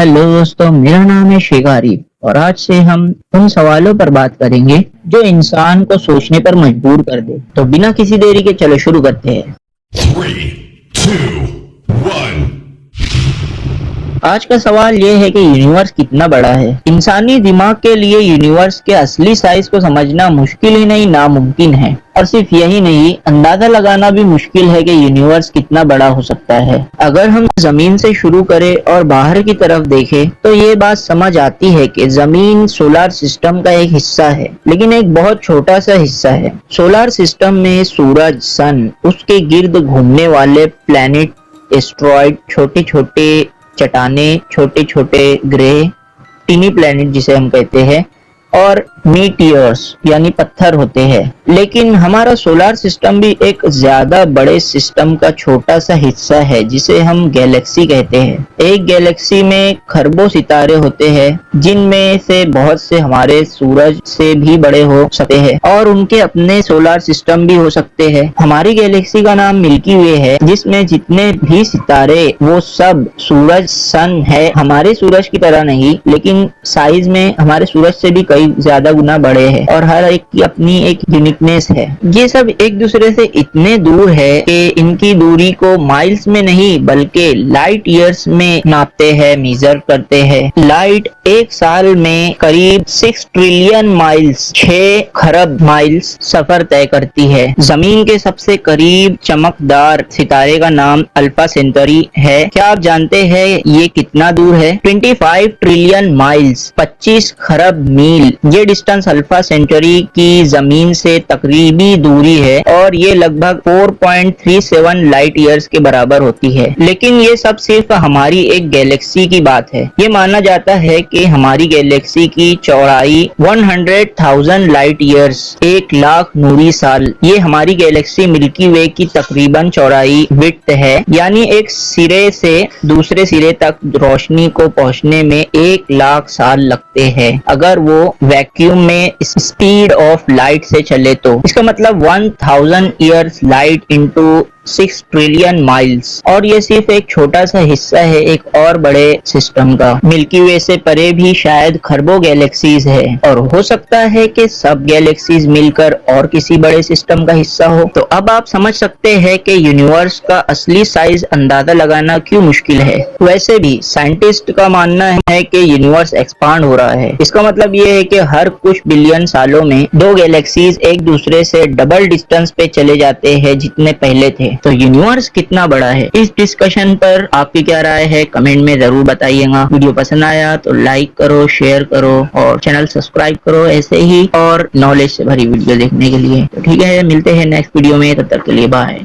Hello दोस्तों, मेरा नाम है शिकारी और आज से हम उन सवालों पर बात करेंगे जो इंसान को सोचने पर मजबूर कर दे। तो बिना किसी देरी के चलो शुरू करते हैं। 3, 2, 1. आज का सवाल ये है कि यूनिवर्स कितना बड़ा है। इंसानी दिमाग के लिए यूनिवर्स के असली साइज को समझना मुश्किल ही नहीं नामुमकिन है, और सिर्फ यही नहीं, अंदाजा लगाना भी मुश्किल है कि यूनिवर्स कितना बड़ा हो सकता है। अगर हम जमीन से शुरू करें और बाहर की तरफ देखें तो ये बात समझ आती है कि जमीन सोलर सिस्टम का एक हिस्सा है, लेकिन एक बहुत छोटा सा हिस्सा है। सोलर सिस्टम में सूरज, सन, उसके गिर्द घूमने वाले प्लैनेट, एस्ट्रॉइड, छोटे छोटे चट्टाने, छोटे छोटे ग्रह, टीनी प्लैनेट जिसे हम कहते हैं, और मीटियर्स यानी पत्थर होते हैं। लेकिन हमारा सोलर सिस्टम भी एक ज्यादा बड़े सिस्टम का छोटा सा हिस्सा है जिसे हम गैलेक्सी कहते हैं। एक गैलेक्सी में खरबों सितारे होते हैं, जिनमें से बहुत से हमारे सूरज से भी बड़े हो सकते हैं और उनके अपने सोलर सिस्टम भी हो सकते हैं। हमारी गैलेक्सी का नाम मिल्की वे है, जिसमें जितने भी सितारे वो सब सूरज, सन है। हमारे सूरज की तरह नहीं, लेकिन साइज में हमारे सूरज से भी कई ज्यादा गुना बड़े हैं और हर एक की अपनी एक यूनिकनेस है। ये सब एक दूसरे से इतने दूर है कि इनकी दूरी को माइल्स में नहीं बल्कि लाइट ईयर्स में नापते हैं, मेजर करते हैं। लाइट एक साल में करीब 6 ट्रिलियन माइल्स, 6 खरब माइल्स सफर तय करती है। जमीन के सबसे करीब चमकदार सितारे का नाम अल्फा सेंटरी है। क्या आप जानते हैं ये कितना दूर है? 25 ट्रिलियन माइल्स, 25 खरब मील। ये डिस्टेंस अल्फा सेंचुरी की जमीन से तकरीबी दूरी है और ये लगभग 4.37 लाइट ईयर्स के बराबर होती है। लेकिन ये सब सिर्फ हमारी एक गैलेक्सी की बात है। ये माना जाता है कि हमारी गैलेक्सी की चौड़ाई 100,000 लाइट ईयर्स, 1,00,000 नूरी साल। ये हमारी गैलेक्सी मिल्की वे की तकरीबन चौड़ाई विड्थ है, यानी एक सिरे से दूसरे सिरे तक रोशनी को पहुंचने में 1,00,000 साल लगते हैं। अगर वो वैक्यूम में स्पीड ऑफ लाइट से चले तो इसका मतलब 1000 years light into 6 trillion miles. और ये सिर्फ एक छोटा सा हिस्सा है एक और बड़े सिस्टम का। मिल्की वे से परे भी शायद खरबों गैलेक्सीज है, और हो सकता है कि सब गैलेक्सीज मिलकर और किसी बड़े सिस्टम का हिस्सा हो। तो अब आप समझ सकते हैं कि यूनिवर्स का असली साइज अंदाजा लगाना क्यों मुश्किल है। वैसे भी साइंटिस्ट का मानना है कि यूनिवर्स एक्सपांड हो रहा है। इसका मतलब ये है कि हर कुछ बिलियन सालों में 2 गैलेक्सीज एक दूसरे से डबल डिस्टेंस पे चले जाते हैं जितने पहले थे। तो यूनिवर्स कितना बड़ा है? इस डिस्कशन पर आपकी क्या राय है? कमेंट में जरूर बताइएगा। वीडियो पसंद आया तो लाइक करो, शेयर करो और चैनल सब्सक्राइब करो ऐसे ही और नॉलेज से भरी वीडियो देखने के लिए। तो ठीक है, मिलते हैं नेक्स्ट वीडियो में, तब तक के लिए बाय।